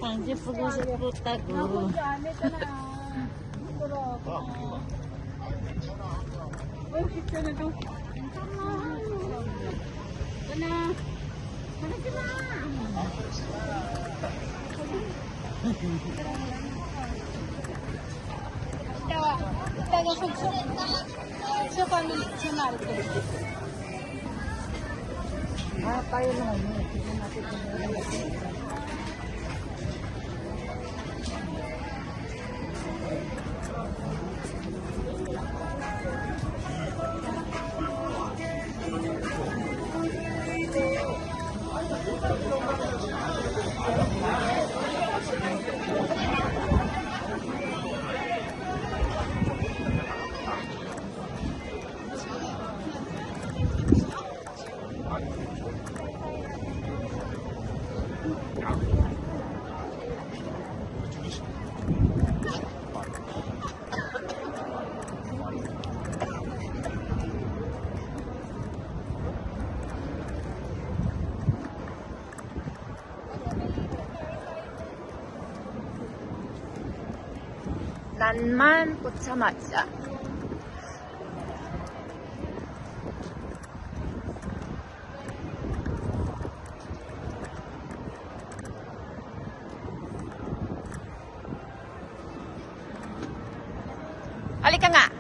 당신 보고 싶었다고. 이따가 소감이 전화할게. 아, tayo naman yun. Tignan natin kung meron natin. 난만 포차마차. Halika nga.